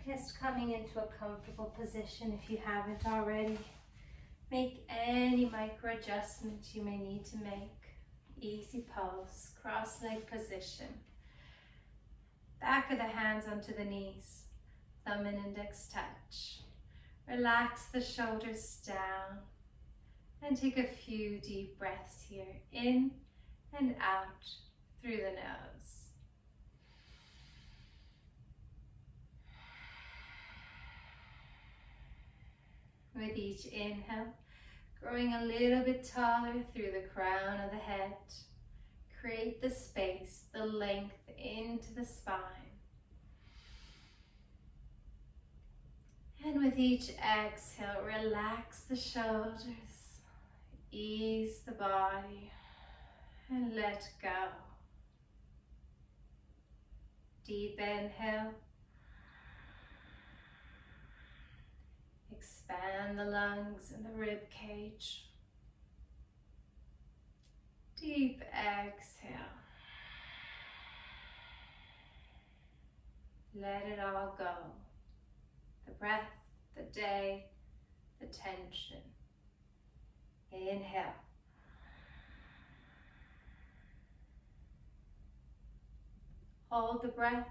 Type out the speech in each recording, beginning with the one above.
Just coming into a comfortable position if you haven't already. Make any micro adjustments you may need to make. Easy pulse, cross-leg position. Back of the hands onto the knees. Thumb and index touch. Relax the shoulders down. And take a few deep breaths here. In and out through the nose. With each inhale, growing a little bit taller through the crown of the head. Create the space, the length into the spine. And with each exhale, relax the shoulders, ease the body, and let go. Deep inhale. Expand the lungs and the rib cage. Deep exhale. Let it all go. The breath, the day, the tension. Inhale. Hold the breath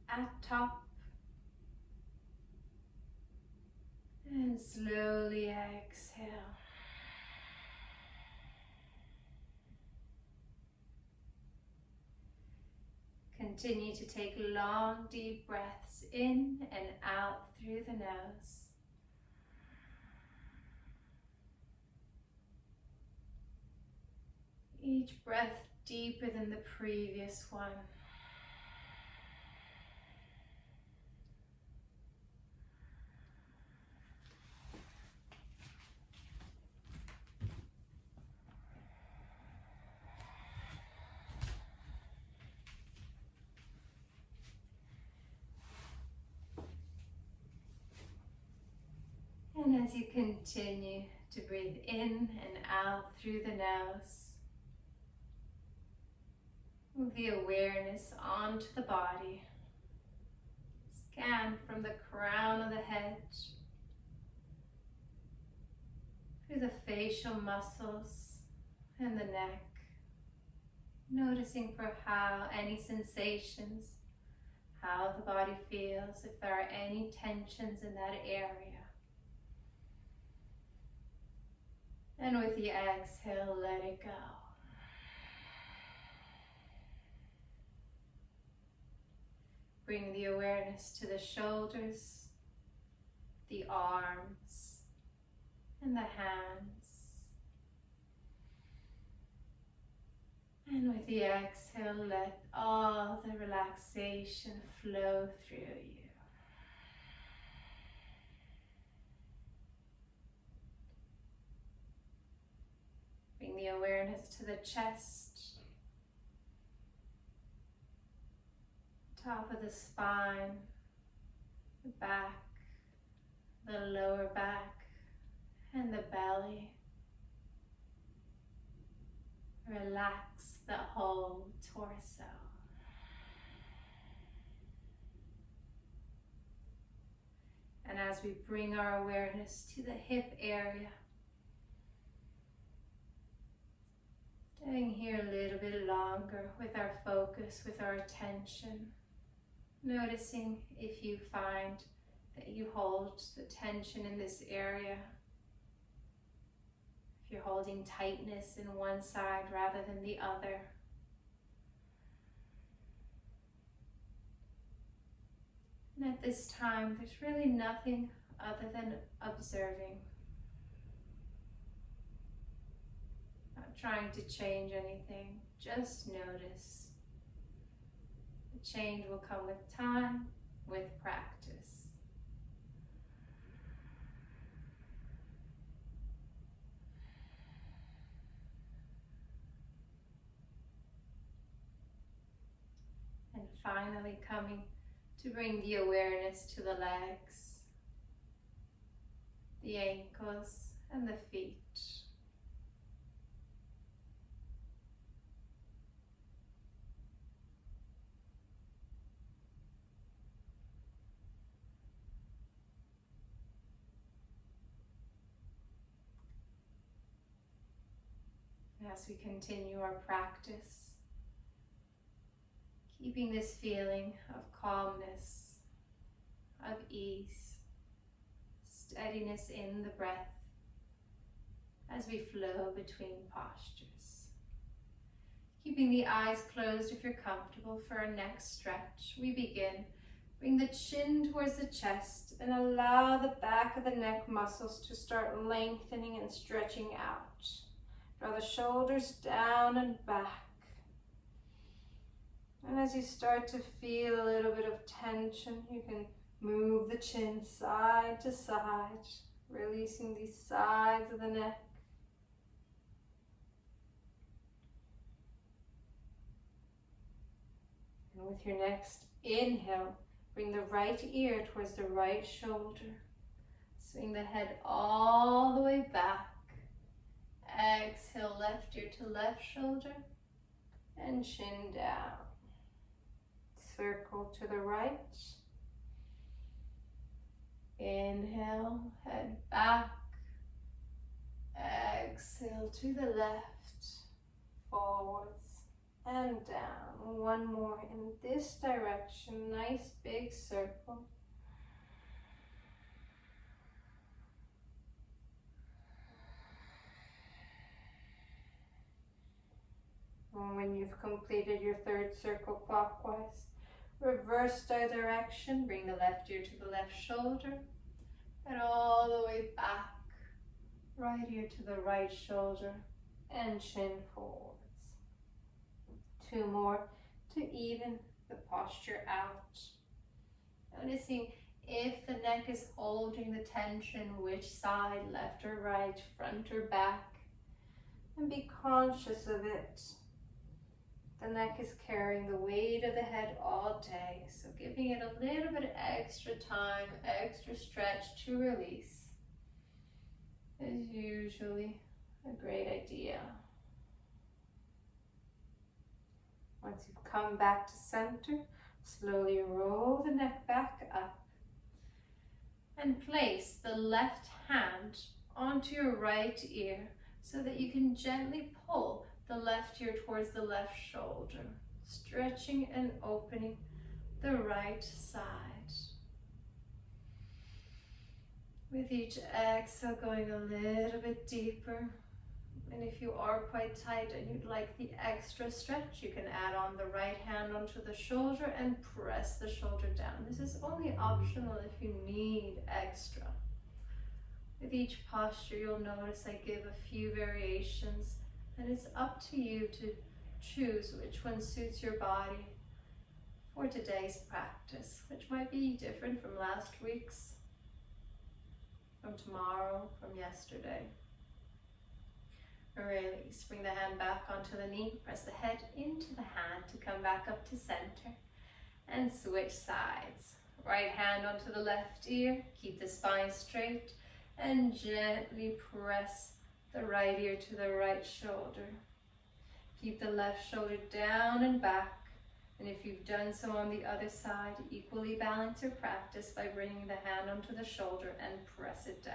at top. And slowly exhale. Continue to take long, deep breaths in and out through the nose. Each breath deeper than the previous one. And as you continue to breathe in and out through the nose, move the awareness onto the body. Scan from the crown of the head, through the facial muscles and the neck, noticing for how any sensations, how the body feels, if there are any tensions in that area. And with the exhale, let it go. Bring the awareness to the shoulders, the arms, and the hands. And with the exhale, let all the relaxation flow through you. Bring the awareness to the chest, top of the spine, the back, the lower back, and the belly. Relax the whole torso. And as we bring our awareness to the hip area, staying here a little bit longer with our focus, with our attention, noticing if you find that you hold the tension in this area, if you're holding tightness in one side rather than the other. And at this time, there's really nothing other than observing. Not trying to change anything, just notice. The change will come with time, with practice. And finally coming to bring the awareness to the legs, the ankles, and the feet. as we continue our practice. Keeping this feeling of calmness, of ease, steadiness in the breath as we flow between postures. Keeping the eyes closed if you're comfortable for our next stretch. We begin. Bring the chin towards the chest and allow the back of the neck muscles to start lengthening and stretching out. Draw the shoulders down and back. And as you start to feel a little bit of tension, you can move the chin side to side, releasing the sides of the neck. And with your next inhale, bring the right ear towards the right shoulder. Swing the head all the way back. Exhale, left ear to left shoulder and chin down. Circle to the right. Inhale, head back. Exhale to the left. Forwards and down. One more in this direction. Nice big circle. And when you've completed your third circle clockwise, reverse direction. Bring the left ear to the left shoulder and all the way back. Right ear to the right shoulder and chin forwards. Two more to even the posture out. Noticing if the neck is holding the tension, which side, left or right, front or back, and be conscious of it. The neck is carrying the weight of the head all day, so giving it a little bit of extra time, extra stretch to release is usually a great idea. Once you've come back to center, slowly roll the neck back up and place the left hand onto your right ear so that you can gently pull the left ear towards the left shoulder, stretching and opening the right side. With each exhale, going a little bit deeper. And if you are quite tight and you'd like the extra stretch, you can add on the right hand onto the shoulder and press the shoulder down. This is only optional if you need extra. With each posture, you'll notice I give a few variations, and it's up to you to choose which one suits your body for today's practice, which might be different from last week's, from tomorrow, from yesterday. Release, bring the hand back onto the knee, press the head into the hand to come back up to center, and switch sides. Right hand onto the left ear, keep the spine straight, and gently press the right ear to the right shoulder. Keep the left shoulder down and back, and if you've done so on the other side, equally balance your practice by bringing the hand onto the shoulder and press it down.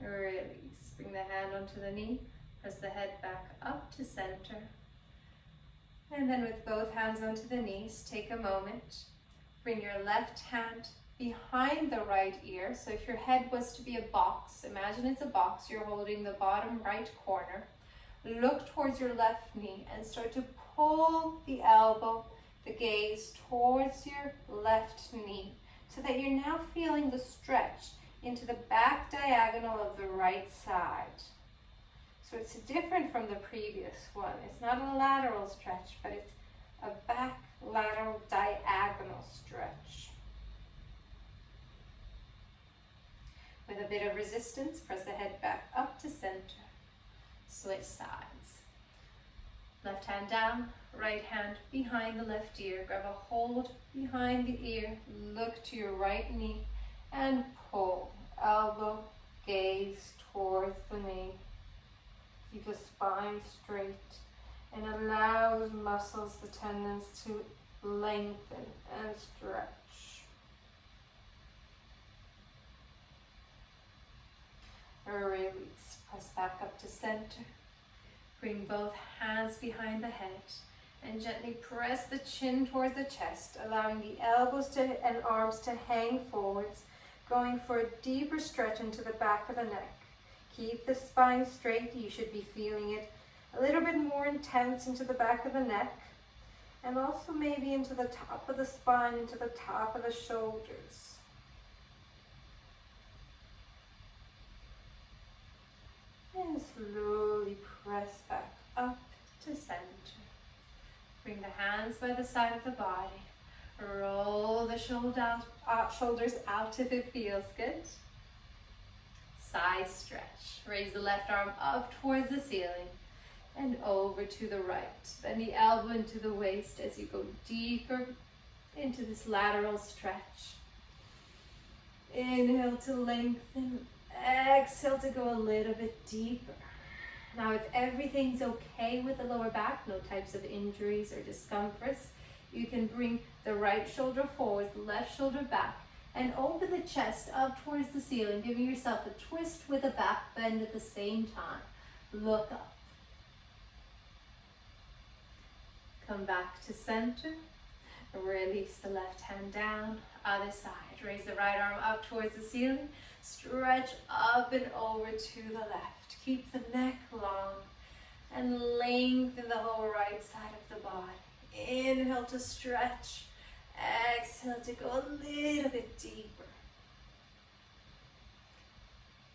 Release, bring the hand onto the knee, press the head back up to center. And then with both hands onto the knees, take a moment. Bring your left hand behind the right ear. So if your head was to be a box, imagine it's a box, you're holding the bottom right corner. Look towards your left knee and start to pull the elbow, the gaze towards your left knee so that you're now feeling the stretch into the back diagonal of the right side. So it's different from the previous one. It's not a lateral stretch, but it's a back lateral diagonal stretch. With a bit of resistance, press the head back up to center. Switch sides. Left hand down, right hand behind the left ear. Grab a hold behind the ear, look to your right knee, and pull. Elbow, gaze towards the knee. Keep the spine straight and allow the muscles, the tendons to lengthen and stretch. Release, press back up to center. Bring both hands behind the head and gently press the chin towards the chest, allowing the elbows and arms to hang forwards, going for a deeper stretch into the back of the neck. Keep the spine straight. You should be feeling it a little bit more intense into the back of the neck, and also maybe into the top of the spine, into the top of the shoulders. And slowly press back up to center. Bring the hands by the side of the body. Roll the shoulders out if it feels good. Side stretch. Raise the left arm up towards the ceiling and over to the right. Bend the elbow into the waist as you go deeper into this lateral stretch. Inhale to lengthen. Exhale to go a little bit deeper. Now, if everything's okay with the lower back, no types of injuries or discomforts, you can bring the right shoulder forward, left shoulder back, and open the chest up towards the ceiling, giving yourself a twist with a back bend at the same time. Look up. Come back to center. Release the left hand down. Other side. Raise the right arm up towards the ceiling. Stretch up and over to the left. Keep the neck long and lengthen the whole right side of the body. Inhale to stretch. Exhale to go a little bit deeper.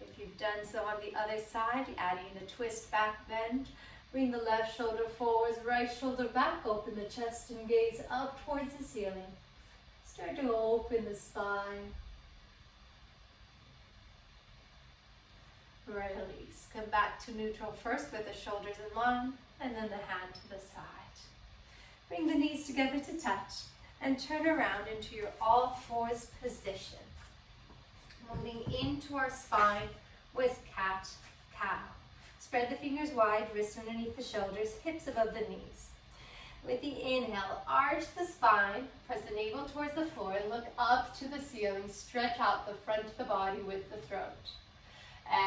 If you've done so on the other side, adding the twist back bend. Bring the left shoulder forwards, right shoulder back. Open the chest and gaze up towards the ceiling. Start to open the spine. Release. Come back to neutral first with the shoulders in line and then the hand to the side. Bring the knees together to touch and turn around into your all fours position. Moving into our spine with cat-cow. Spread the fingers wide, wrists underneath the shoulders, hips above the knees. With the inhale, arch the spine, press the navel towards the floor, and look up to the ceiling. Stretch out the front of the body with the throat.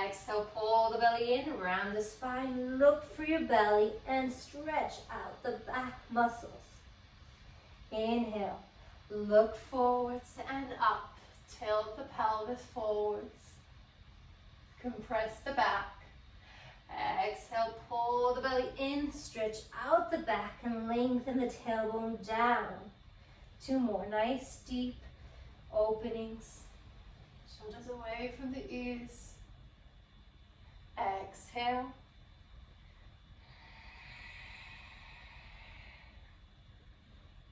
Exhale, pull the belly in, round the spine, look for your belly, and stretch out the back muscles. Inhale, look forwards and up, tilt the pelvis forwards, compress the back. Exhale, pull the belly in, stretch out the back, and lengthen the tailbone down. Two more, nice deep openings, shoulders away from the ears. Exhale.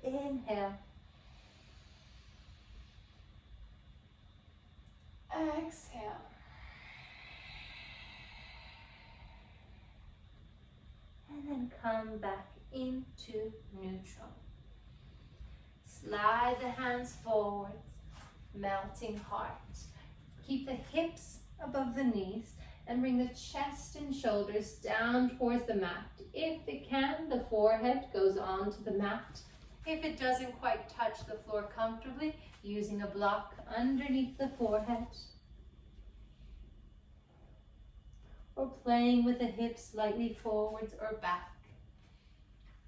Inhale. Exhale. And then come back into neutral. Slide the hands forwards, melting heart. Keep the hips above the knees and bring the chest and shoulders down towards the mat. If it can, the forehead goes onto the mat. If it doesn't quite touch the floor comfortably, using a block underneath the forehead. Or playing with the hips slightly forwards or back.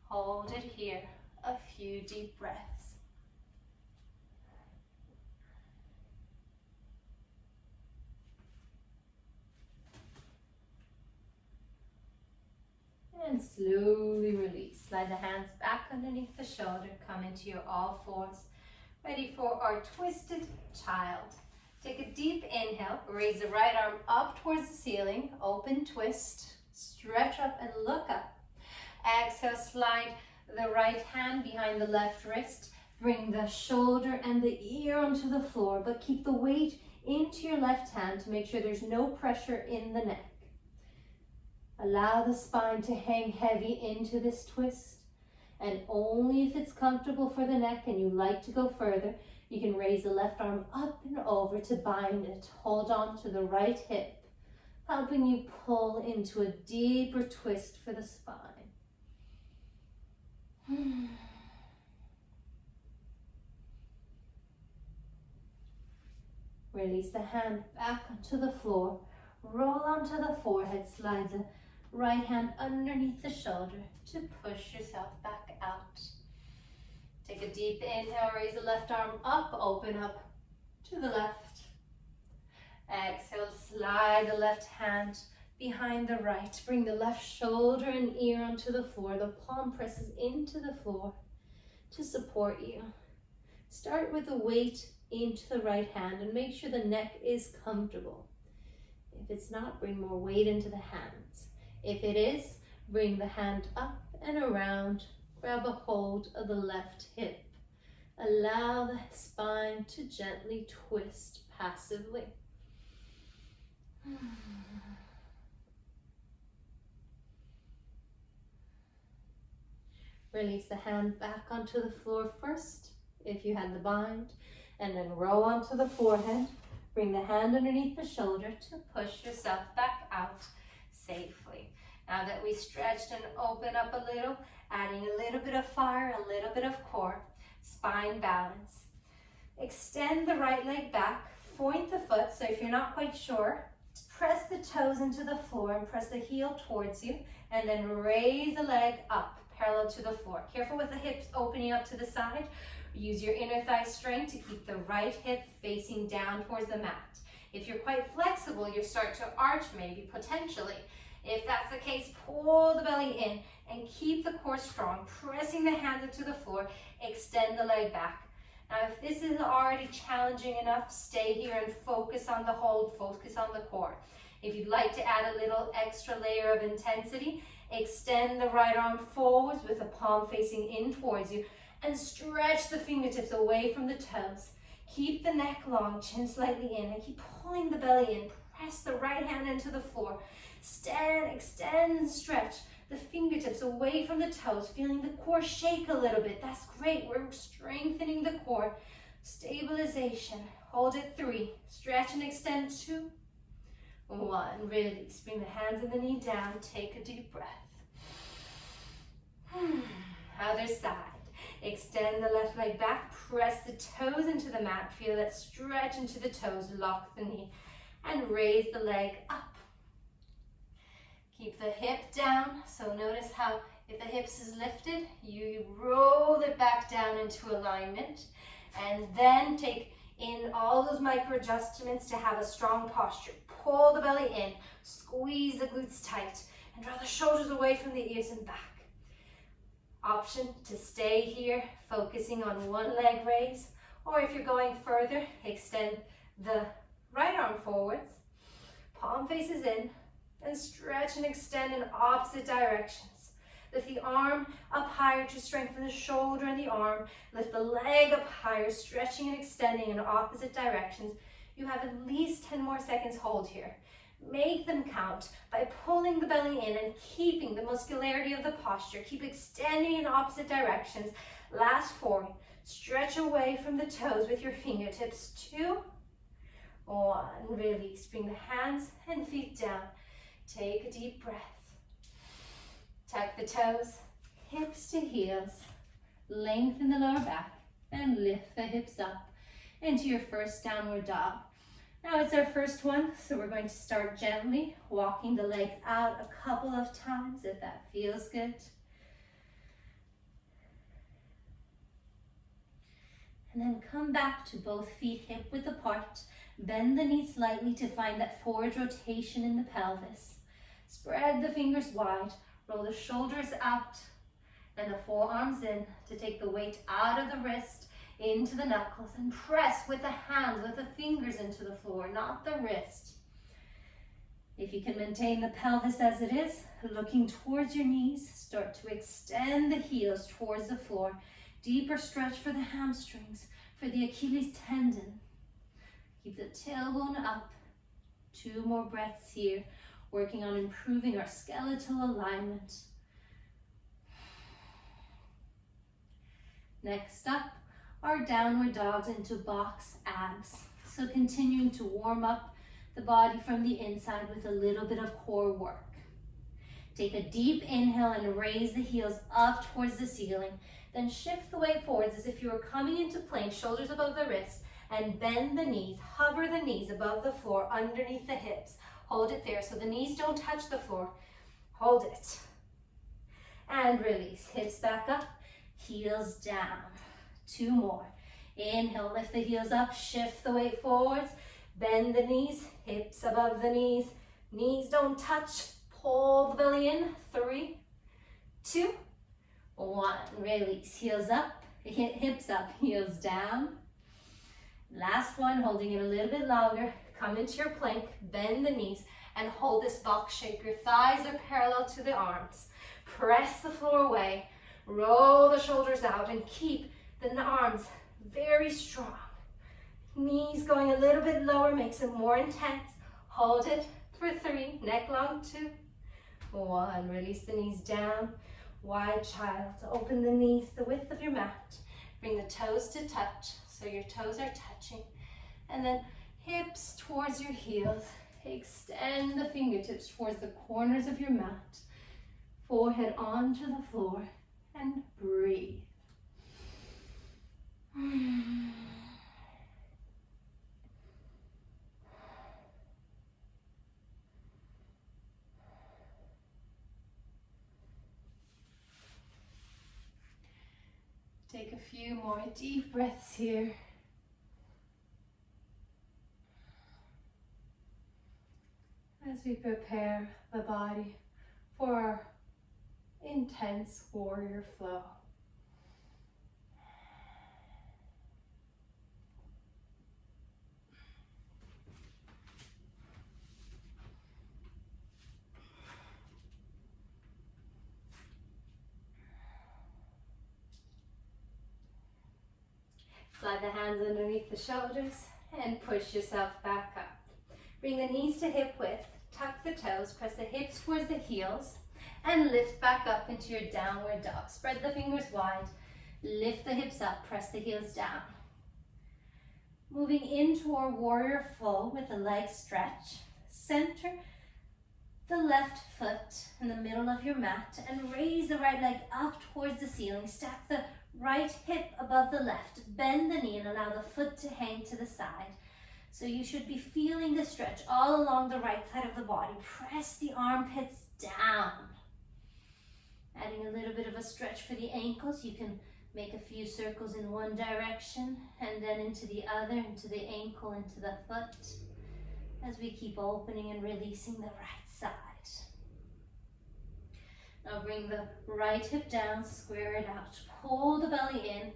Hold it here, a few deep breaths. And slowly release. Slide the hands back underneath the shoulder. Come into your all fours. Ready for our twisted child. Take a deep inhale. Raise the right arm up towards the ceiling. Open twist. Stretch up and look up. Exhale, slide the right hand behind the left wrist. Bring the shoulder and the ear onto the floor, but keep the weight into your left hand to make sure there's no pressure in the neck. Allow the spine to hang heavy into this twist, and only if it's comfortable for the neck and you like to go further, you can raise the left arm up and over to bind it. Hold on to the right hip, helping you pull into a deeper twist for the spine. Release the hand back onto the floor. Roll onto the forehead. Slide the right hand underneath the shoulder to push yourself back out. Take a deep inhale. Raise the left arm up. Open up to the left. Exhale. Slide the left hand behind the right. Bring the left shoulder and ear onto the floor. The palm presses into the floor to support you. Start with the weight into the right hand and make sure the neck is comfortable. If it's not, bring more weight into the hands. If it is, bring the hand up and around. Grab a hold of the left hip. Allow the spine to gently twist passively. Release the hand back onto the floor first, if you had the bind, and then roll onto the forehead. Bring the hand underneath the shoulder to push yourself back out safely. Now that we stretched and opened up a little, adding a little bit of fire, a little bit of core, spine balance. Extend the right leg back, point the foot, so if you're not quite sure, press the toes into the floor and press the heel towards you, and then raise the leg up, parallel to the floor. Careful with the hips opening up to the side. Use your inner thigh strength to keep the right hip facing down towards the mat. If you're quite flexible, you start to arch maybe, potentially. If that's the case, pull the belly in and keep the core strong, pressing the hands into the floor, extend the leg back. Now, if this is already challenging enough, stay here and focus on the hold, focus on the core. If you'd like to add a little extra layer of intensity, extend the right arm forwards with the palm facing in towards you and stretch the fingertips away from the toes. Keep the neck long, chin slightly in, and keep pulling the belly in. Press the right hand into the floor. Stand, extend, and stretch the fingertips away from the toes, feeling the core shake a little bit. That's great. We're strengthening the core. Stabilization. Hold it 3. Stretch and extend 2. 1. Release. Bring the hands and the knee down. Take a deep breath. Other side. Extend the left leg back. Press the toes into the mat. Feel that stretch into the toes. Lock the knee. And raise the leg up. Keep the hip down. So notice how if the hips is lifted, you roll it back down into alignment. And then take in all those micro adjustments to have a strong posture. Pull the belly in. Squeeze the glutes tight. And draw the shoulders away from the ears and back. Option to stay here, focusing on one leg raise. Or if you're going further, extend the right arm forwards. Palm faces in. And stretch and extend in opposite directions. Lift the arm up higher to strengthen the shoulder and the arm. Lift the leg up higher, stretching and extending in opposite directions. You have at least 10 more seconds hold here. Make them count by pulling the belly in and keeping the muscularity of the posture. Keep extending in opposite directions. Last 4. Stretch away from the toes with your fingertips. 2. 1. Release. Bring the hands and feet down. Take a deep breath. Tuck the toes, hips to heels. Lengthen the lower back and lift the hips up into your first downward dog. Now it's our first one, so we're going to start gently, walking the legs out a couple of times if that feels good. And then come back to both feet hip width apart. Bend the knees slightly to find that forward rotation in the pelvis. Spread the fingers wide, roll the shoulders out and the forearms in to take the weight out of the wrist into the knuckles and press with the hands, with the fingers into the floor, not the wrist. If you can maintain the pelvis as it is, looking towards your knees, start to extend the heels towards the floor. Deeper stretch for the hamstrings, for the Achilles tendon. Keep the tailbone up. 2 more breaths here, working on improving our skeletal alignment. Next up, our downward dogs into box abs. So continuing to warm up the body from the inside with a little bit of core work. Take a deep inhale and raise the heels up towards the ceiling. Then shift the weight forwards as if you were coming into plank, shoulders above the wrist, and bend the knees. Hover the knees above the floor, underneath the hips. Hold it there so the knees don't touch the floor. Hold it. And release. Hips back up, heels down. 2 more. Inhale, lift the heels up, shift the weight forwards. Bend the knees, hips above the knees. Knees don't touch. Pull the belly in. 3, 2, 1. Release. Heels up, hips up, heels down. Last one, holding it a little bit longer. Come into your plank, bend the knees, and hold this box shape. Your thighs are parallel to the arms. Press the floor away. Roll the shoulders out and keep the arms very strong. Knees going a little bit lower makes it more intense. Hold it for 3, neck long, 2, 1. Release the knees down. Wide child. Open the knees the width of your mat. Bring the toes to touch, so your toes are touching. And then hips towards your heels. Extend the fingertips towards the corners of your mat. Forehead onto the floor. And breathe. Take a few more deep breaths here. As we prepare the body for our intense warrior flow. Slide the hands underneath the shoulders and push yourself back up. Bring the knees to hip width, tuck the toes, press the hips towards the heels, and lift back up into your downward dog. Spread the fingers wide, lift the hips up, press the heels down. Moving into our warrior flow with a leg stretch. Center the left foot in the middle of your mat and raise the right leg up towards the ceiling. Stack the right hip above the left. Bend the knee and allow the foot to hang to the side. So you should be feeling the stretch all along the right side of the body. Press the armpits down. Adding a little bit of a stretch for the ankles. You can make a few circles in one direction and then into the other, into the ankle, into the foot, as we keep opening and releasing the right side. Now bring the right hip down, square it out. Pull the belly in.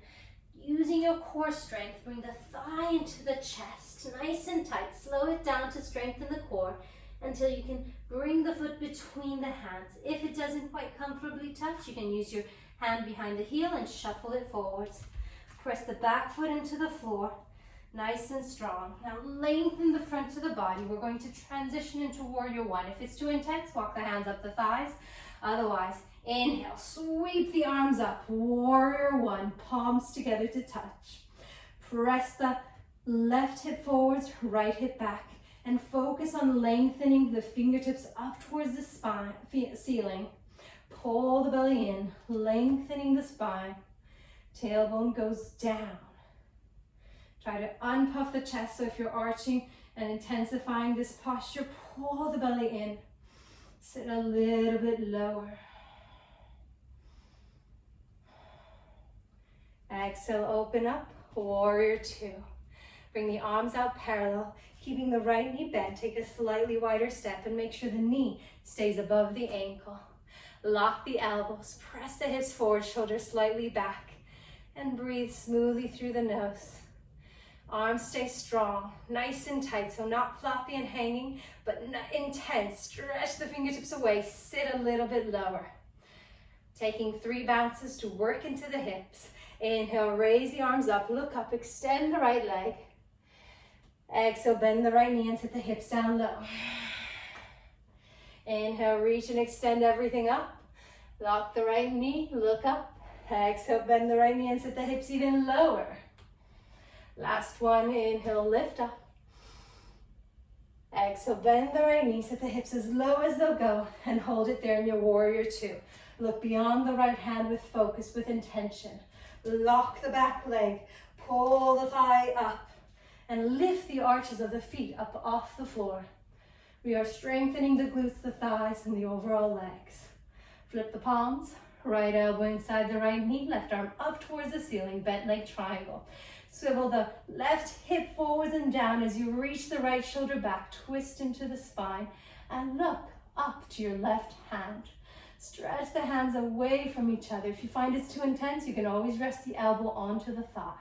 Using your core strength, bring the thigh into the chest, nice and tight. Slow it down to strengthen the core until you can bring the foot between the hands. If it doesn't quite comfortably touch, you can use your hand behind the heel and shuffle it forwards. Press the back foot into the floor, nice and strong. Now lengthen the front of the body. We're going to transition into warrior one. If it's too intense, walk the hands up the thighs. Otherwise, inhale, sweep the arms up. Warrior one, palms together to touch. Press the left hip forwards, right hip back, and focus on lengthening the fingertips up towards the spine, ceiling. Pull the belly in, lengthening the spine. Tailbone goes down. Try to unpuff the chest, so if you're arching and intensifying this posture, pull the belly in. Sit a little bit lower. Exhale, open up, warrior two. Bring the arms out parallel, keeping the right knee bent. Take a slightly wider step and make sure the knee stays above the ankle. Lock the elbows, press the hips forward, shoulders slightly back, and breathe smoothly through the nose. Arms stay strong, nice and tight, so not floppy and hanging, but intense. Stretch the fingertips away, sit a little bit lower. Taking 3 bounces to work into the hips. Inhale, raise the arms up, look up, extend the right leg. Exhale, bend the right knee and sit the hips down low. Inhale, reach and extend everything up. Lock the right knee, look up. Exhale, bend the right knee and sit the hips even lower. Last one, inhale, lift up. Exhale, bend the right knee, sit the hips as low as they'll go, and hold it there in your warrior two. Look beyond the right hand with focus, with intention. Lock the back leg, pull the thigh up. and lift the arches of the feet up off the floor. We are strengthening the glutes, the thighs, and the overall legs. Flip the palms, right elbow inside the right knee, left arm up towards the ceiling, bent leg triangle. Swivel the left hip forwards and down as you reach the right shoulder back, twist into the spine, and look up to your left hand. Stretch the hands away from each other. If you find it's too intense, you can always rest the elbow onto the thigh.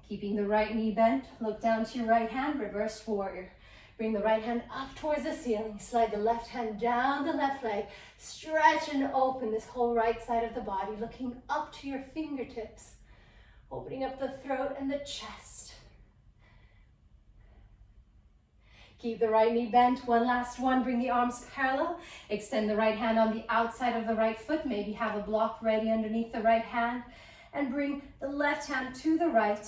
Keeping the right knee bent, look down to your right hand, reverse warrior. Bring the right hand up towards the ceiling. Slide the left hand down the left leg. Stretch and open this whole right side of the body, looking up to your fingertips. Opening up the throat and the chest. Keep the right knee bent. One last one. Bring the arms parallel. Extend the right hand on the outside of the right foot. Maybe have a block ready underneath the right hand. And bring the left hand to the right.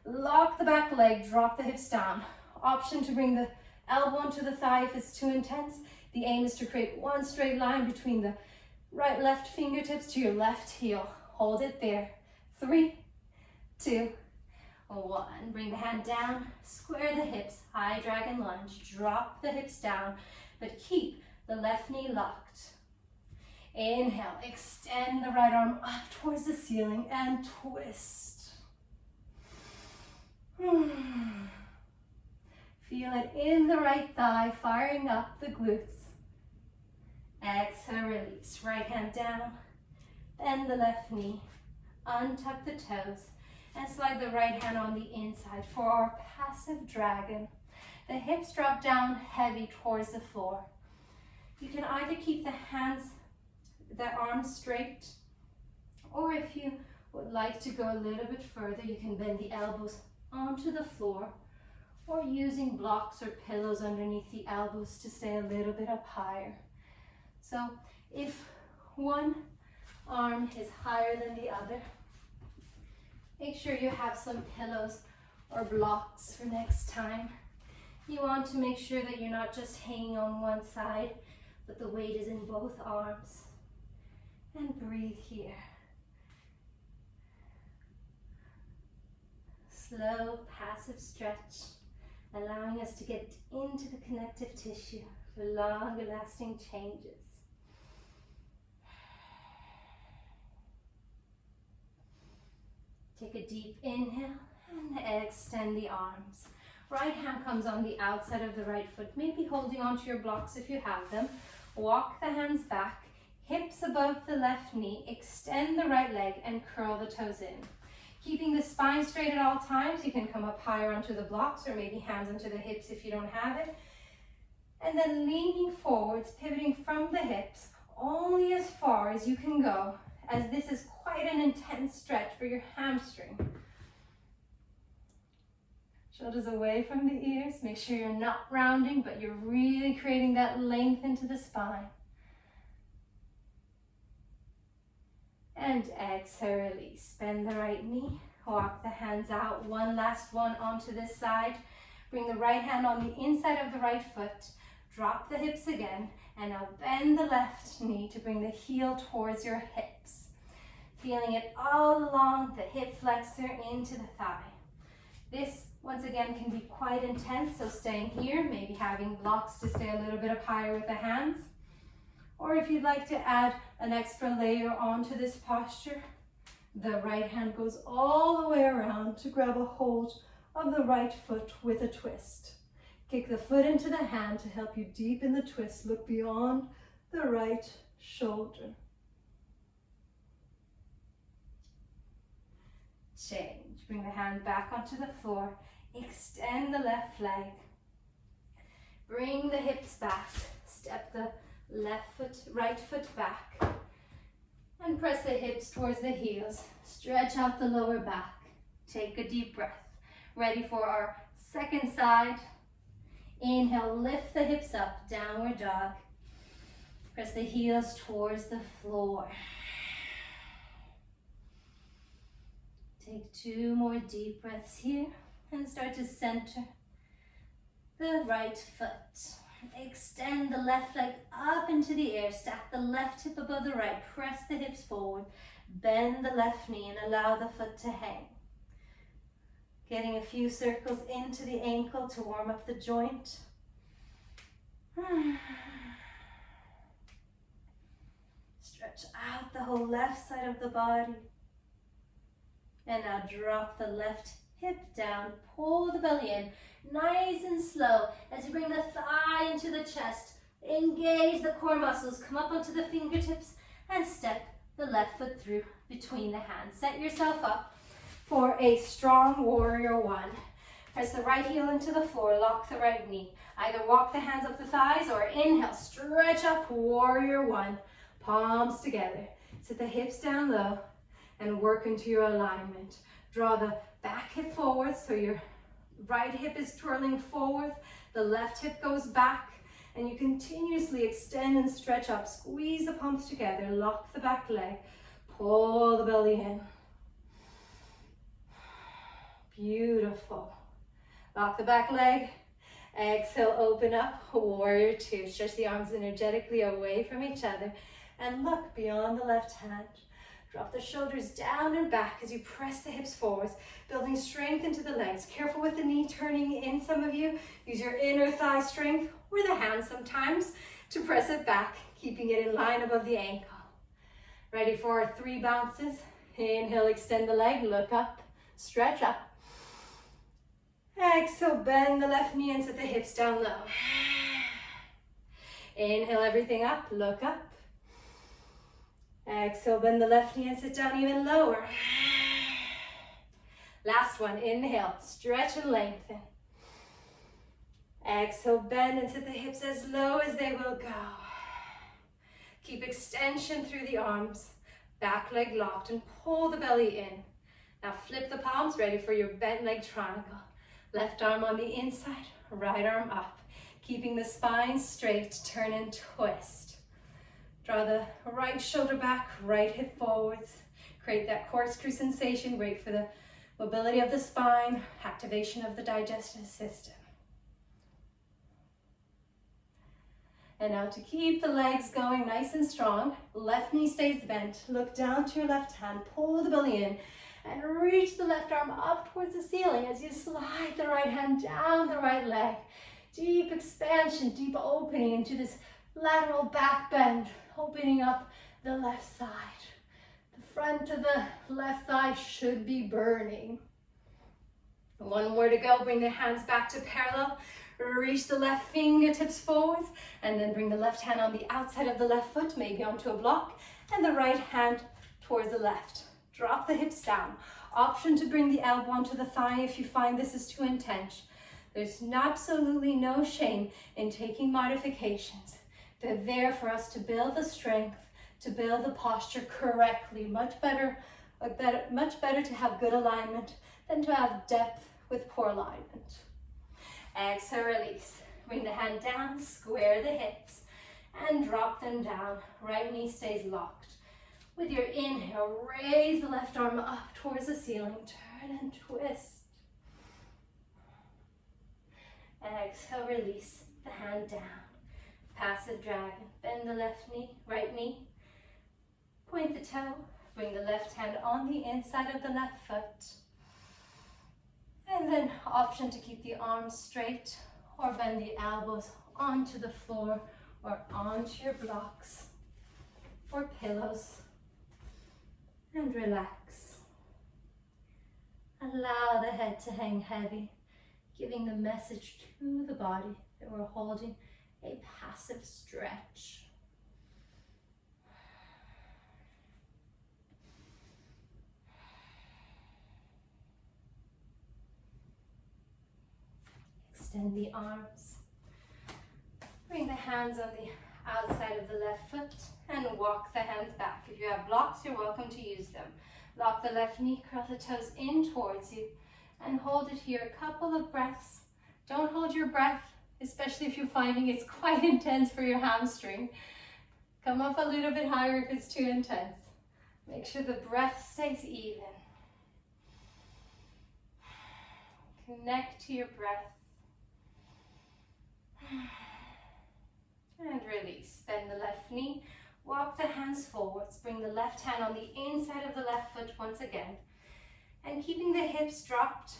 Lock the back leg. Drop the hips down. Option to bring the elbow onto the thigh if it's too intense. The aim is to create one straight line between the right left fingertips to your left heel. Hold it there. 3, 2, 1. Bring the hand down, square the hips, high dragon lunge, drop the hips down, but keep the left knee locked. Inhale, extend the right arm up towards the ceiling and twist. Feel it in the right thigh, firing up the glutes. Exhale, release. Right hand down, bend the left knee, untuck the toes, and slide the right hand on the inside for our passive dragon. The hips drop down heavy towards the floor. You can either keep the arms straight, or if you would like to go a little bit further, you can bend the elbows onto the floor, or using blocks or pillows underneath the elbows to stay a little bit up higher. So if one arm is higher than the other, make sure you have some pillows or blocks for next time. You want to make sure that you're not just hanging on one side, but the weight is in both arms. And breathe here. Slow, passive stretch, allowing us to get into the connective tissue for longer lasting changes. Take a deep inhale and extend the arms. Right hand comes on the outside of the right foot, maybe holding onto your blocks if you have them. Walk the hands back, hips above the left knee, extend the right leg and curl the toes in. Keeping the spine straight at all times, you can come up higher onto the blocks or maybe hands onto the hips if you don't have it. And then leaning forwards, pivoting from the hips only as far as you can go, as this is quite an intense stretch for your hamstring. Shoulders away from the ears. Make sure you're not rounding, but you're really creating that length into the spine. And exhale, release. Bend the right knee. Walk the hands out. One last one onto this side. Bring the right hand on the inside of the right foot. Drop the hips again. And now bend the left knee to bring the heel towards your hips. Feeling it all along the hip flexor into the thigh. This, once again, can be quite intense, so staying here, maybe having blocks to stay a little bit up higher with the hands. Or if you'd like to add an extra layer onto this posture, the right hand goes all the way around to grab a hold of the right foot with a twist. Kick the foot into the hand to help you deepen the twist. Look beyond the right shoulder. Change. Bring the hand back onto the floor. Extend the left leg. Bring the hips back. Step the right foot back. And press the hips towards the heels. Stretch out the lower back. Take a deep breath. Ready for our second side. Inhale, lift the hips up, downward dog. Press the heels towards the floor. Take 2 more deep breaths here and start to center the right foot. Extend the left leg up into the air. Stack the left hip above the right. Press the hips forward. Bend the left knee and allow the foot to hang. Getting a few circles into the ankle to warm up the joint. Stretch out the whole left side of the body. And now drop the left hip down, pull the belly in, nice and slow as you bring the thigh into the chest. Engage the core muscles, come up onto the fingertips and step the left foot through between the hands. Set yourself up for a strong warrior one. Press the right heel into the floor, lock the right knee. Either walk the hands up the thighs or inhale, stretch up, warrior one. Palms together. Sit the hips down low and work into your alignment. Draw the back hip forward so your right hip is twirling forward, the left hip goes back, and you continuously extend and stretch up. Squeeze the palms together, lock the back leg, pull the belly in. Beautiful. Lock the back leg. Exhale, open up, warrior two. Stretch the arms energetically away from each other and look beyond the left hand. Drop the shoulders down and back as you press the hips forwards, building strength into the legs. Careful with the knee turning in, some of you. Use your inner thigh strength or the hands sometimes to press it back, keeping it in line above the ankle. Ready for our 3 bounces. Inhale, extend the leg, look up, stretch up. Exhale, bend the left knee and set the hips down low. Inhale, everything up, look up. Exhale, bend the left knee and sit down even lower. Last one, inhale, stretch and lengthen. Exhale, bend and sit the hips as low as they will go. Keep extension through the arms, back leg locked, and pull the belly in. Now flip the palms, ready for your bent leg triangle. Left arm on the inside, right arm up. Keeping the spine straight, turn and twist. Draw the right shoulder back, right hip forwards. Create that corkscrew sensation, great for the mobility of the spine, activation of the digestive system. And now to keep the legs going nice and strong, left knee stays bent. Look down to your left hand, pull the belly in, and reach the left arm up towards the ceiling as you slide the right hand down the right leg. Deep expansion, deep opening into this lateral back bend, opening up the left side. The front of the left thigh should be burning. One more to go. Bring the hands back to parallel. Reach the left fingertips forwards, and then bring the left hand on the outside of the left foot, maybe onto a block, and the right hand towards the left. Drop the hips down. Option to bring the elbow onto the thigh if you find this is too intense. There's absolutely no shame in taking modifications. They're there for us to build the strength, to build the posture correctly. Much better to have good alignment than to have depth with poor alignment. Exhale, release. Bring the hand down, square the hips, and drop them down. Right knee stays locked. With your inhale, raise the left arm up towards the ceiling. Turn and twist. Exhale, release the hand down. Passive dragon. Bend the left knee, right knee. Point the toe. Bring the left hand on the inside of the left foot. And then option to keep the arms straight or bend the elbows onto the floor or onto your blocks or pillows. And relax. Allow the head to hang heavy, giving the message to the body that we're holding a passive stretch. Extend the arms. Bring the hands on the outside of the left foot and walk the hands back. If you have blocks, you're welcome to use them. Lock the left knee, curl the toes in towards you, and hold it here a couple of breaths. Don't hold your breath, especially if you're finding it's quite intense for your hamstring. Come up a little bit higher if it's too intense. Make sure the breath stays even. Connect to your breath. And release. Bend the left knee. Walk the hands forwards. Bring the left hand on the inside of the left foot once again. And keeping the hips dropped,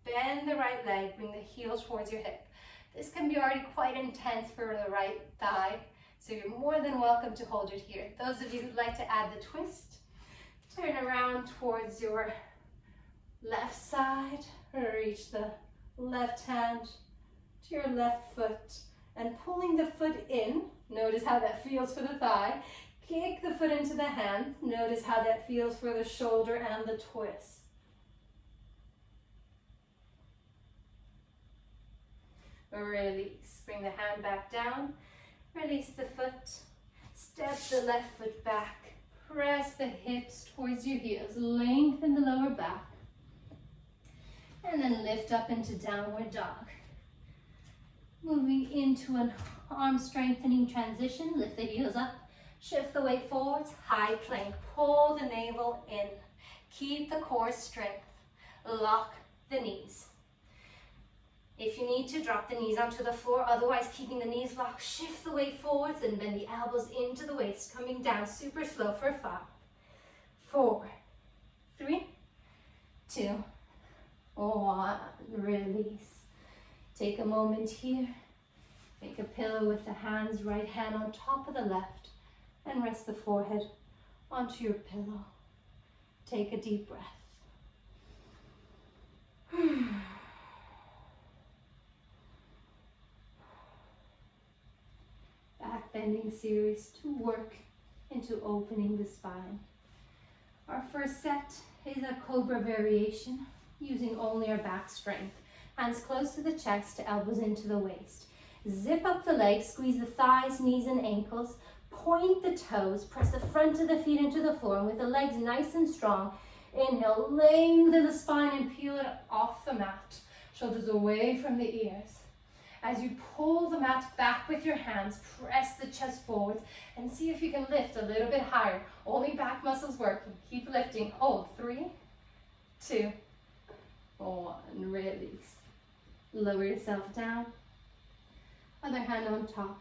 Bend the right leg, bring the heel towards your hip. This can be already quite intense for the right thigh, so you're more than welcome to hold it here. Those of you who'd like to add the twist, turn around towards your left side, reach the left hand to your left foot, and pulling the foot in, notice how that feels for the thigh. Kick the foot into the hand, notice how that feels for the shoulder and the twist. Release, bring the hand back down, release the foot, step the left foot back, press the hips towards your heels, lengthen the lower back, and then lift up into downward dog. Moving into an arm strengthening transition, lift the heels up, shift the weight forwards, high plank, pull the navel in, keep the core strength, lock the knees. If you need to, drop the knees onto the floor, otherwise keeping the knees locked, shift the weight forwards and bend the elbows into the waist, coming down super slow for 5, 4, 3, 2, 1, release. Take a moment here, make a pillow with the hands, right hand on top of the left, and rest the forehead onto your pillow. Take a deep breath. Back bending series to work into opening the spine. Our first set is a cobra variation using only our back strength. Hands close to the chest, elbows into the waist. Zip up the legs, squeeze the thighs, knees and ankles. Point the toes, press the front of the feet into the floor, and with the legs nice and strong, inhale, lengthen the spine and peel it off the mat. Shoulders away from the ears. As you pull the mat back with your hands, press the chest forwards and see if you can lift a little bit higher. Only back muscles working. Keep lifting. Hold. 3, 2, 1. Release. Lower yourself down. Other hand on top.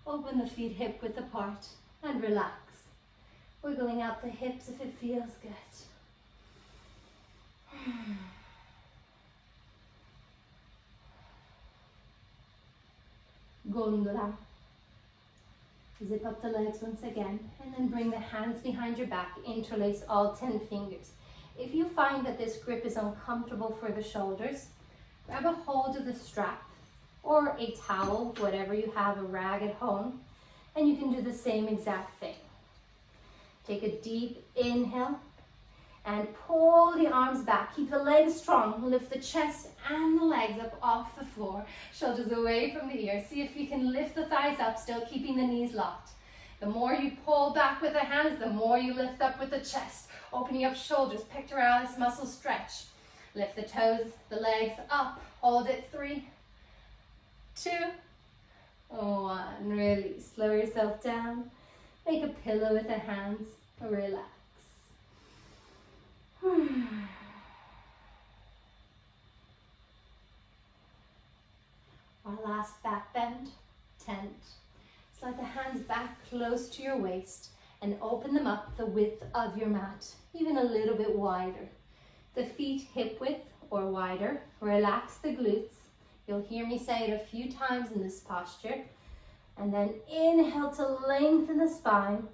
Open the feet hip width apart and relax. Wiggling out the hips if it feels good. Gondola. Zip up the legs once again and then bring the hands behind your back. Interlace all 10 fingers. If you find that this grip is uncomfortable for the shoulders, grab a hold of the strap or a towel, whatever you have, a rag at home, and you can do the same exact thing. Take a deep inhale and pull the arms back. Keep the legs strong. Lift the chest and the legs up off the floor. Shoulders away from the ears. See if you can lift the thighs up, still keeping the knees locked. The more you pull back with the hands, the more you lift up with the chest. Opening up shoulders, pectoralis muscle stretch. Lift the toes, the legs up. Hold it. 3, 2, 1. Release. Slow yourself down. Make a pillow with the hands. Relax. Our last back bend, tent. Slide the hands back close to your waist and open them up the width of your mat, even a little bit wider. The feet hip width or wider. Relax the glutes. You'll hear me say it a few times in this posture. And then inhale to lengthen the spine.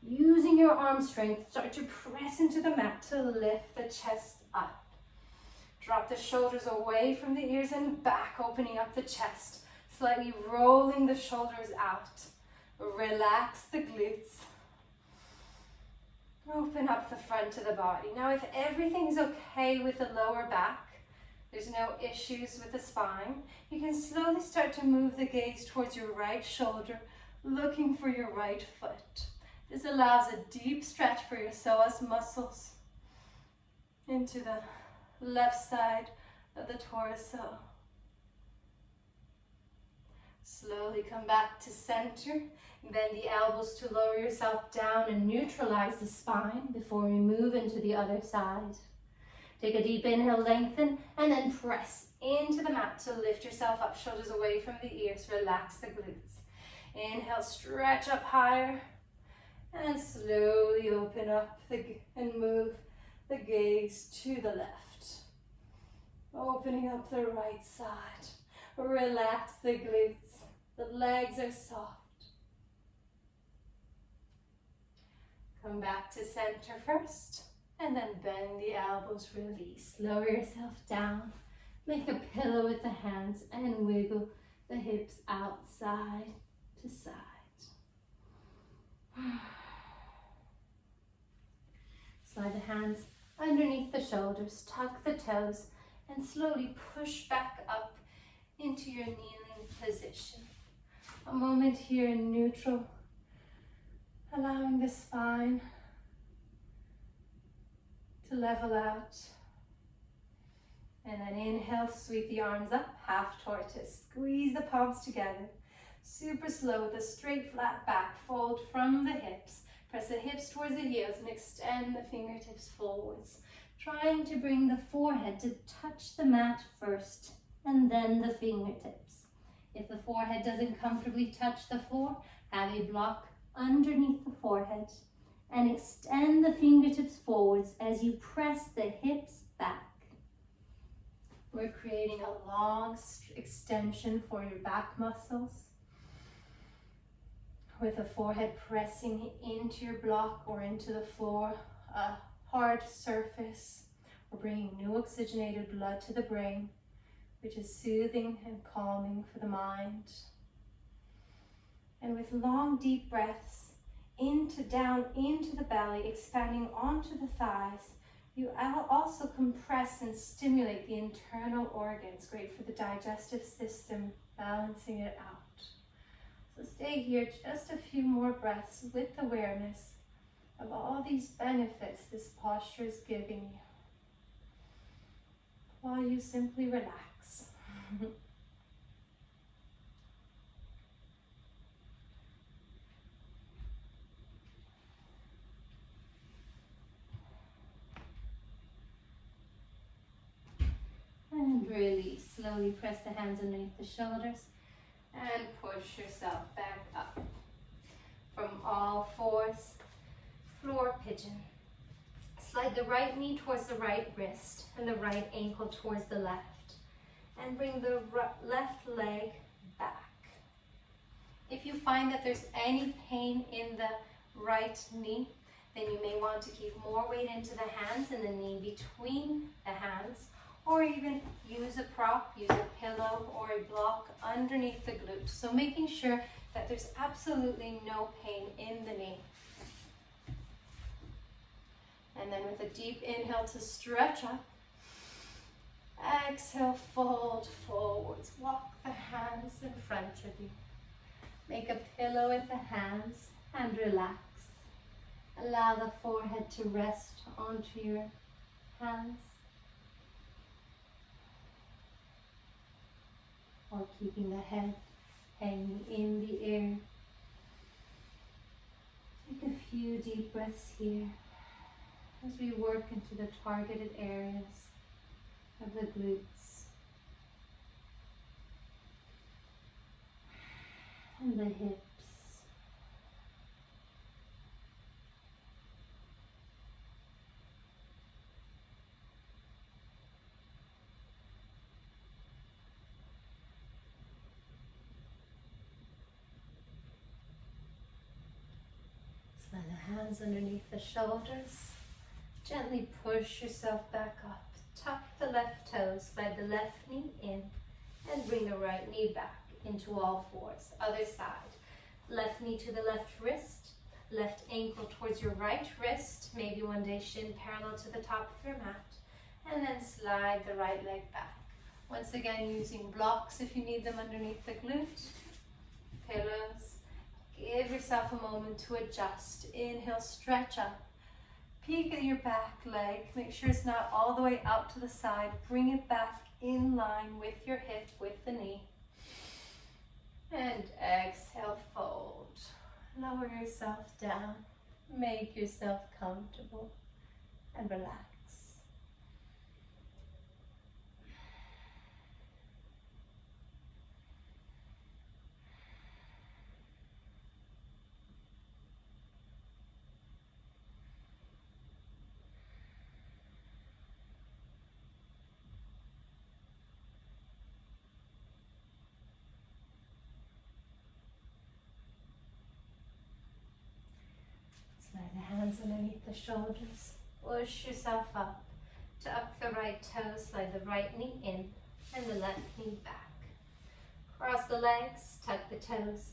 Using your arm strength, start to press into the mat to lift the chest up. Drop the shoulders away from the ears and back, opening up the chest. Slightly rolling the shoulders out. Relax the glutes. Open up the front of the body. Now, if everything's okay with the lower back, there's no issues with the spine, you can slowly start to move the gaze towards your right shoulder, looking for your right foot. This allows a deep stretch for your psoas muscles into the left side of the torso. Slowly come back to center. Bend the elbows to lower yourself down and neutralize the spine before we move into the other side. Take a deep inhale, lengthen, and then press into the mat to lift yourself up, shoulders away from the ears. Relax the glutes. Inhale, stretch up higher. And slowly open up and move the gaze to the left. Opening up the right side. Relax the glutes. The legs are soft. Come back to center first, and then bend the elbows, release. Lower yourself down. Make a pillow with the hands and wiggle the hips out side to side. Slide the hands underneath the shoulders, tuck the toes, and slowly push back up into your kneeling position. A moment here in neutral, allowing the spine to level out. And then inhale, sweep the arms up, half tortoise. Squeeze the palms together. Super slow with a straight flat back. Fold from the hips. Press the hips towards the heels and extend the fingertips forwards. Trying to bring the forehead to touch the mat first and then the fingertips. If the forehead doesn't comfortably touch the floor, have a block underneath the forehead and extend the fingertips forwards as you press the hips back. We're creating a long extension for your back muscles with the forehead pressing into your block or into the floor, a hard surface. We're bringing new oxygenated blood to the brain, which is soothing and calming for the mind. And with long, deep breaths, down into the belly, expanding onto the thighs, you also compress and stimulate the internal organs, great for the digestive system, balancing it out. So stay here just a few more breaths with awareness of all these benefits this posture is giving you, while you simply relax. And release. Slowly press the hands underneath the shoulders and push yourself back up. From all fours, floor pigeon. Slide the right knee towards the right wrist and the right ankle towards the left. And bring the left leg back. If you find that there's any pain in the right knee, then you may want to keep more weight into the hands and the knee between the hands, or even use a prop, use a pillow or a block underneath the glute. So making sure that there's absolutely no pain in the knee. And then with a deep inhale to stretch up, exhale, fold forwards. Walk the hands in front of you. Make a pillow with the hands and relax. Allow the forehead to rest onto your hands, or keeping the head hanging in the air. Take a few deep breaths here as we work into the targeted areas of the glutes and the hips. Slide the hands underneath the shoulders. Gently push yourself back up. Tuck the left toes, slide the left knee in, and bring the right knee back into all fours. Other side. Left knee to the left wrist, left ankle towards your right wrist, maybe one day shin parallel to the top of your mat, and then slide the right leg back. Once again, using blocks if you need them underneath the glute, pillows. Give yourself a moment to adjust. Inhale, stretch up. Peek at your back leg. Make sure it's not all the way out to the side. Bring it back in line with your hip, with the knee. And exhale, fold. Lower yourself down. Make yourself comfortable and relax. Slide the hands underneath the shoulders. Push yourself up. Tuck the right toes, slide the right knee in and the left knee back. Cross the legs, tuck the toes,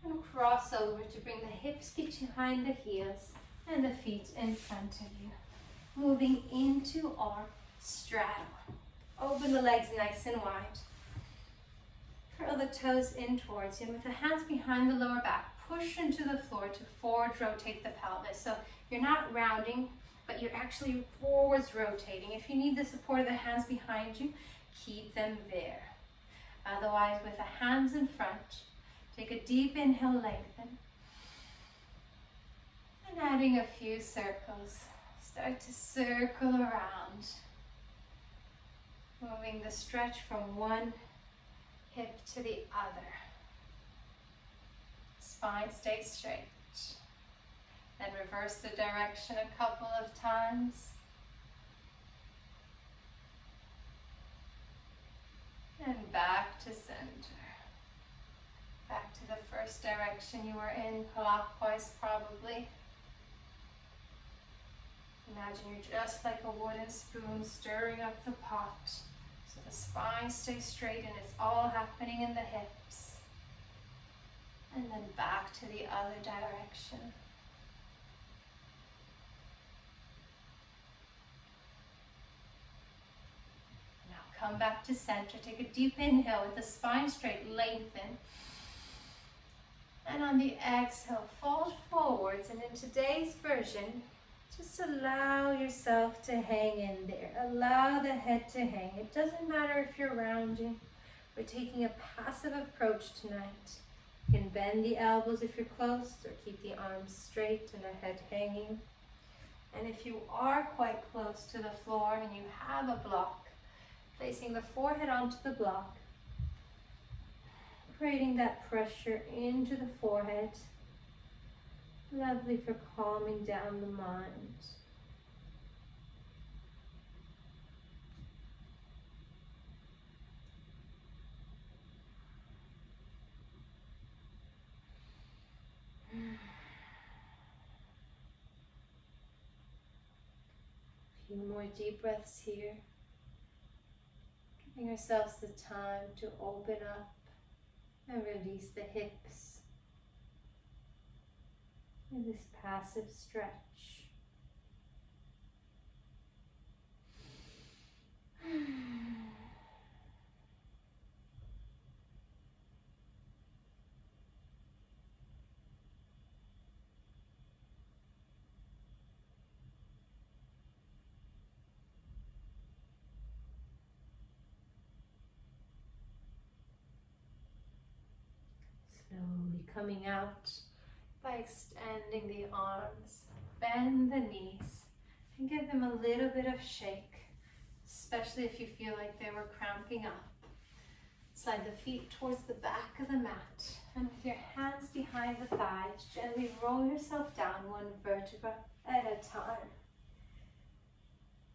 and cross over to bring the hips behind the heels and the feet in front of you. Moving into our straddle. Open the legs nice and wide. Curl the toes in towards you. With the hands behind the lower back, push into the floor to forward rotate the pelvis. So you're not rounding, but you're actually forwards rotating. If you need the support of the hands behind you, keep them there. Otherwise, with the hands in front, take a deep inhale, lengthen. And adding a few circles. Start to circle around. Moving the stretch from one hip to the other. Spine stays straight. Then reverse the direction a couple of times. And back to center. Back to the first direction you were in, clockwise probably. Imagine you're just like a wooden spoon stirring up the pot. So the spine stays straight and it's all happening in the hips. And then back to the other direction. Now come back to center. Take a deep inhale with the spine straight, lengthen. And on the exhale, fold forwards. And in today's version, just allow yourself to hang in there. Allow the head to hang. It doesn't matter if you're rounding. We're taking a passive approach tonight. You can bend the elbows if you're close, or keep the arms straight and the head hanging. And if you are quite close to the floor and you have a block, placing the forehead onto the block, creating that pressure into the forehead. Lovely for calming down the mind. A few more deep breaths here. Giving ourselves the time to open up and release the hips in this passive stretch. Slowly coming out by extending the arms, bend the knees, and give them a little bit of shake, especially if you feel like they were cramping up. Slide the feet towards the back of the mat, and with your hands behind the thighs, gently roll yourself down one vertebra at a time.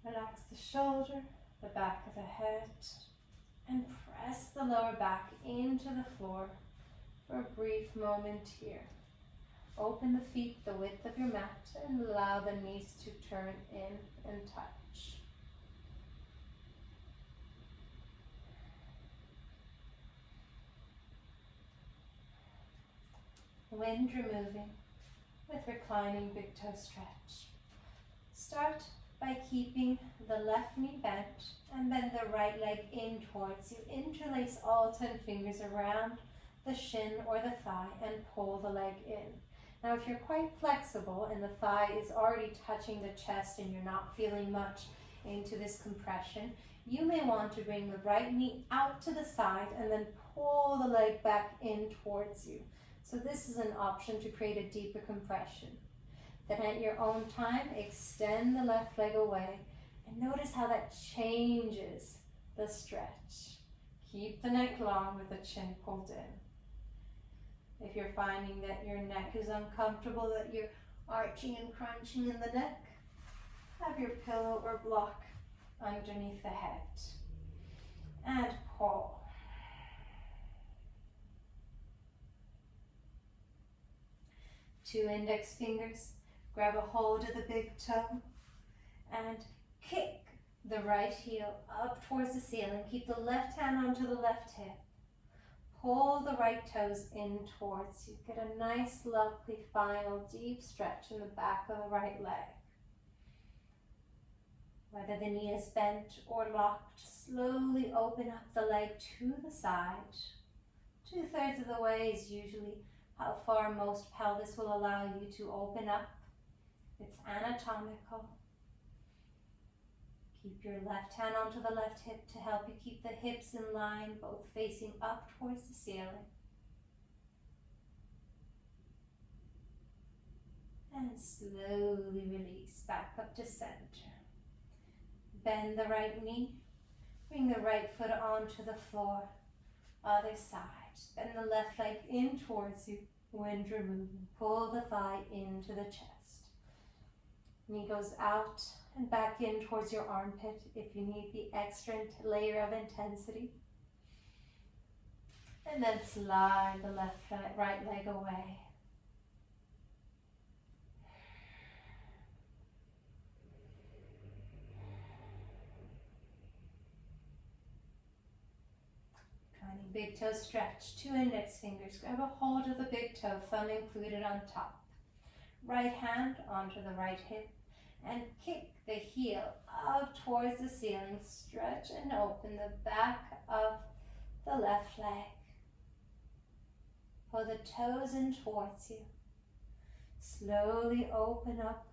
Relax the shoulder, the back of the head, and press the lower back into the floor for a brief moment here. Open the feet the width of your mat and allow the knees to turn in and touch. Wind removing with reclining big toe stretch. Start by keeping the left knee bent and bend the right leg in towards you. Interlace all 10 fingers around the shin or the thigh and pull the leg in. Now if you're quite flexible and the thigh is already touching the chest and you're not feeling much into this compression, you may want to bring the right knee out to the side and then pull the leg back in towards you. So this is an option to create a deeper compression. Then at your own time, extend the left leg away and notice how that changes the stretch. Keep the neck long with the chin pulled in. If you're finding that your neck is uncomfortable, that you're arching and crunching in the neck, have your pillow or block underneath the head. And pull. Two index fingers Grab a hold of the big toe and kick the right heel up towards the ceiling. Keep the left hand onto the left hip. Pull the right toes in towards you. Get a nice, lovely, final, deep stretch in the back of the right leg. Whether the knee is bent or locked, slowly open up the leg to the side. 2/3 of the way is usually how far most pelvis will allow you to open up. It's anatomical. Keep your left hand onto the left hip to help you keep the hips in line, both facing up towards the ceiling. And slowly release back up to center. Bend the right knee. Bring the right foot onto the floor. Other side. Bend the left leg in towards you. When you're moving, pull the thigh into the chest. Knee goes out and back in towards your armpit if you need the extra layer of intensity. And then slide the right leg away. Big toe stretch, 2 index fingers. Grab a hold of the big toe, thumb included on top. Right hand onto the right hip and kick the heel up towards the ceiling. Stretch and open the back of the left leg. Pull the toes in towards you. Slowly open up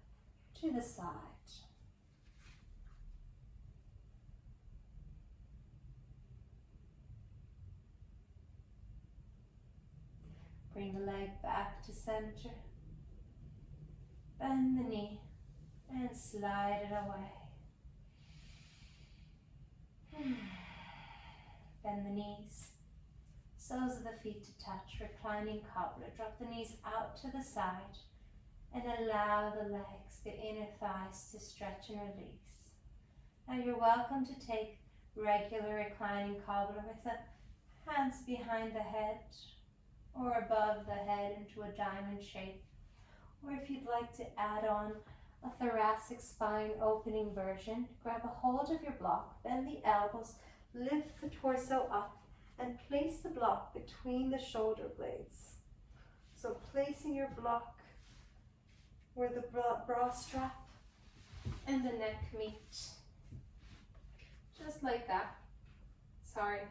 to the side. Bring the leg back to center. Bend the knee and slide it away. Bend the knees. Soles of the feet to touch. Reclining Cobra. Drop the knees out to the side and allow the legs, the inner thighs, to stretch and release. Now you're welcome to take regular Reclining Cobra with the hands behind the head or above the head into a diamond shape. Or if you'd like to add on a thoracic spine opening version, grab a hold of your block, bend the elbows, lift the torso up, and place the block between the shoulder blades. So placing your block where the bra strap and the neck meet. Just like that. Sorry,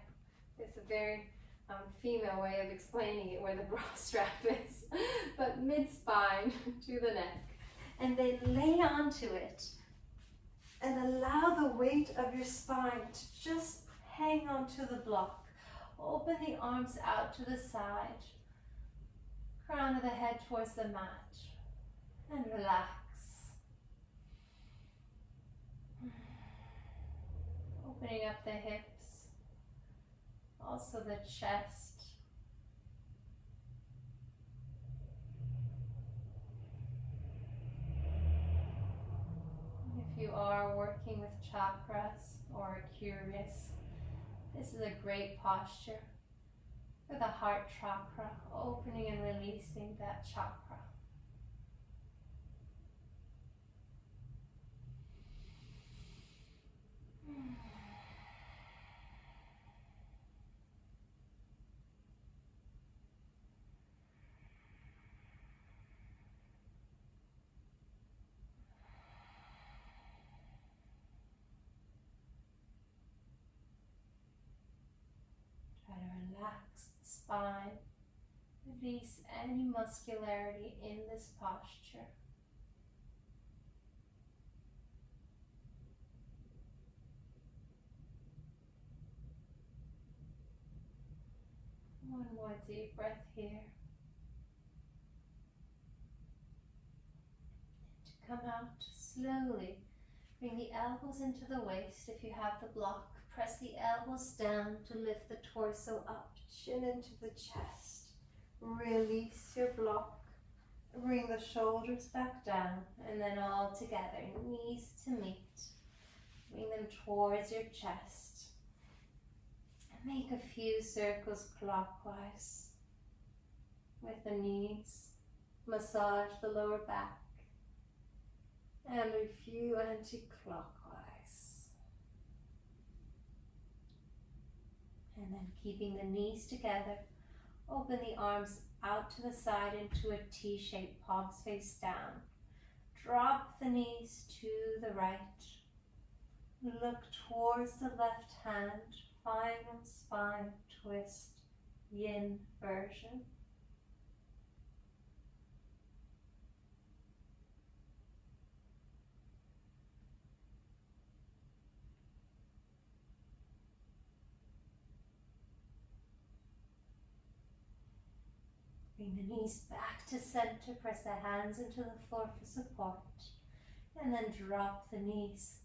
it's a very female way of explaining it, where the bra strap is, but mid-spine to the neck. And then lay onto it and allow the weight of your spine to just hang onto the block. Open the arms out to the side, crown of the head towards the mat, and relax. Opening up the hips. Also the chest. If you are working with chakras or are curious, this is a great posture for the heart chakra, opening and releasing that chakra. Relax the spine, release any muscularity in this posture. One more deep breath here. To come out slowly, bring the elbows into the waist if you have the block. Press the elbows down to lift the torso up, chin into the chest. Release your block. Bring the shoulders back down, and then all together, knees to meet. Bring them towards your chest. And make a few circles clockwise with the knees. Massage the lower back. and a few anti-clockwise. And then keeping the knees together, open the arms out to the side into a T shape, palms face down. Drop the knees to the right. Look towards the left hand, final spine twist, yin version. Bring the knees back to center, press the hands into the floor for support, and then drop the knees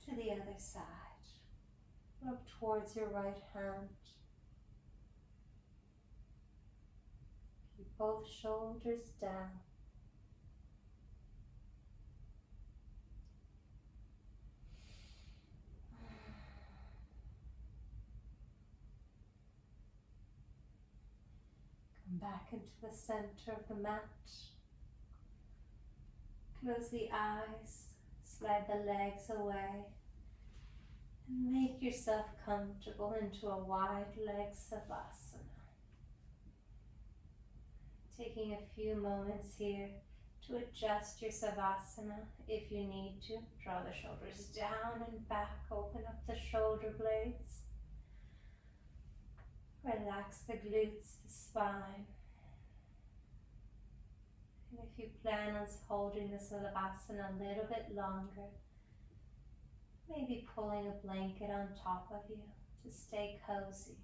to the other side. Look towards your right hand. Keep both shoulders down. Come back into the center of the mat. Close the eyes, slide the legs away, and make yourself comfortable into a wide leg savasana. Taking a few moments here to adjust your savasana if you need to. Draw the shoulders down and back, open up the shoulder blades. Relax the glutes, the spine. And if you plan on holding the savasana a little bit longer, maybe pulling a blanket on top of you to stay cozy.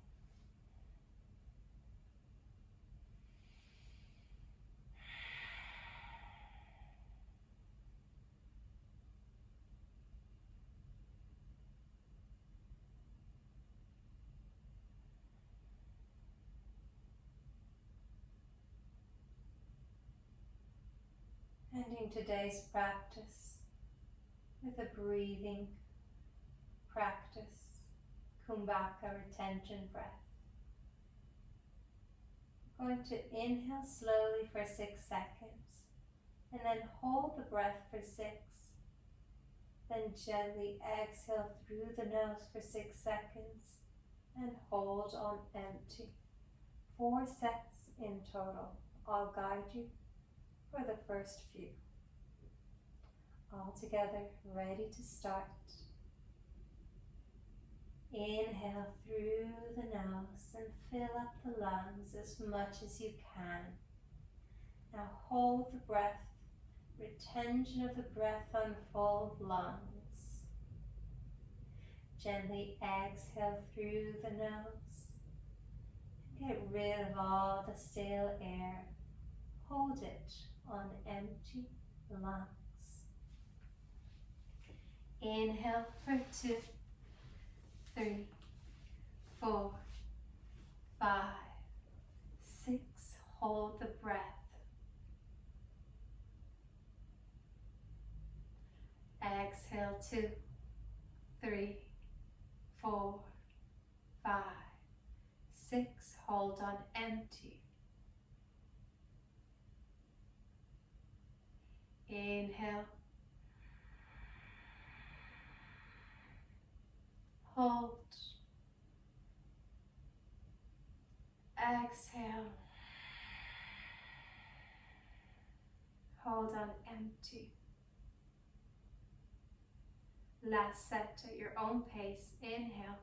Ending today's practice with a breathing practice, Kumbhaka retention breath. We're going to inhale slowly for 6 seconds and then hold the breath for 6. Then gently exhale through the nose for 6 seconds and hold on empty. 4 sets in total. I'll guide you for the first few. All together, ready to start. Inhale through the nose and fill up the lungs as much as you can. Now hold the breath, retention of the breath on full lungs. Gently exhale through the nose and get rid of all the stale air. Hold it on empty lungs. Inhale for 2, 3, 4, 5, 6. Hold the breath. Exhale 2, 3, 4, 5, 6. Hold on empty. Inhale. Hold. Exhale. Hold on empty. Last set at your own pace. Inhale.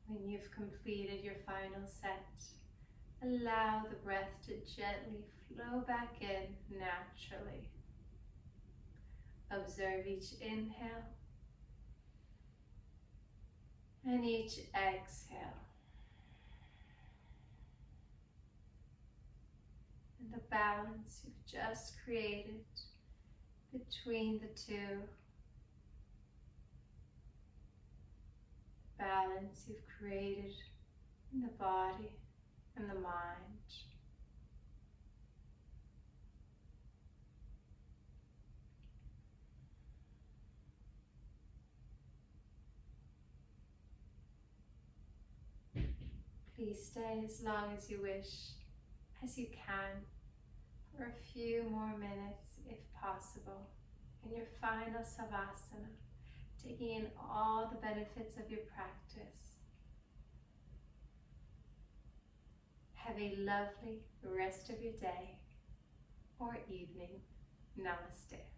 When you've completed your final set, allow the breath to gently flow back in naturally. Observe each inhale and each exhale. And the balance you've just created between the two. Balance you've created in the body and the mind. Please stay as long as you wish, as you can, for a few more minutes if possible, in your final Savasana, taking in all the benefits of your practice. Have a lovely rest of your day or evening. Namaste.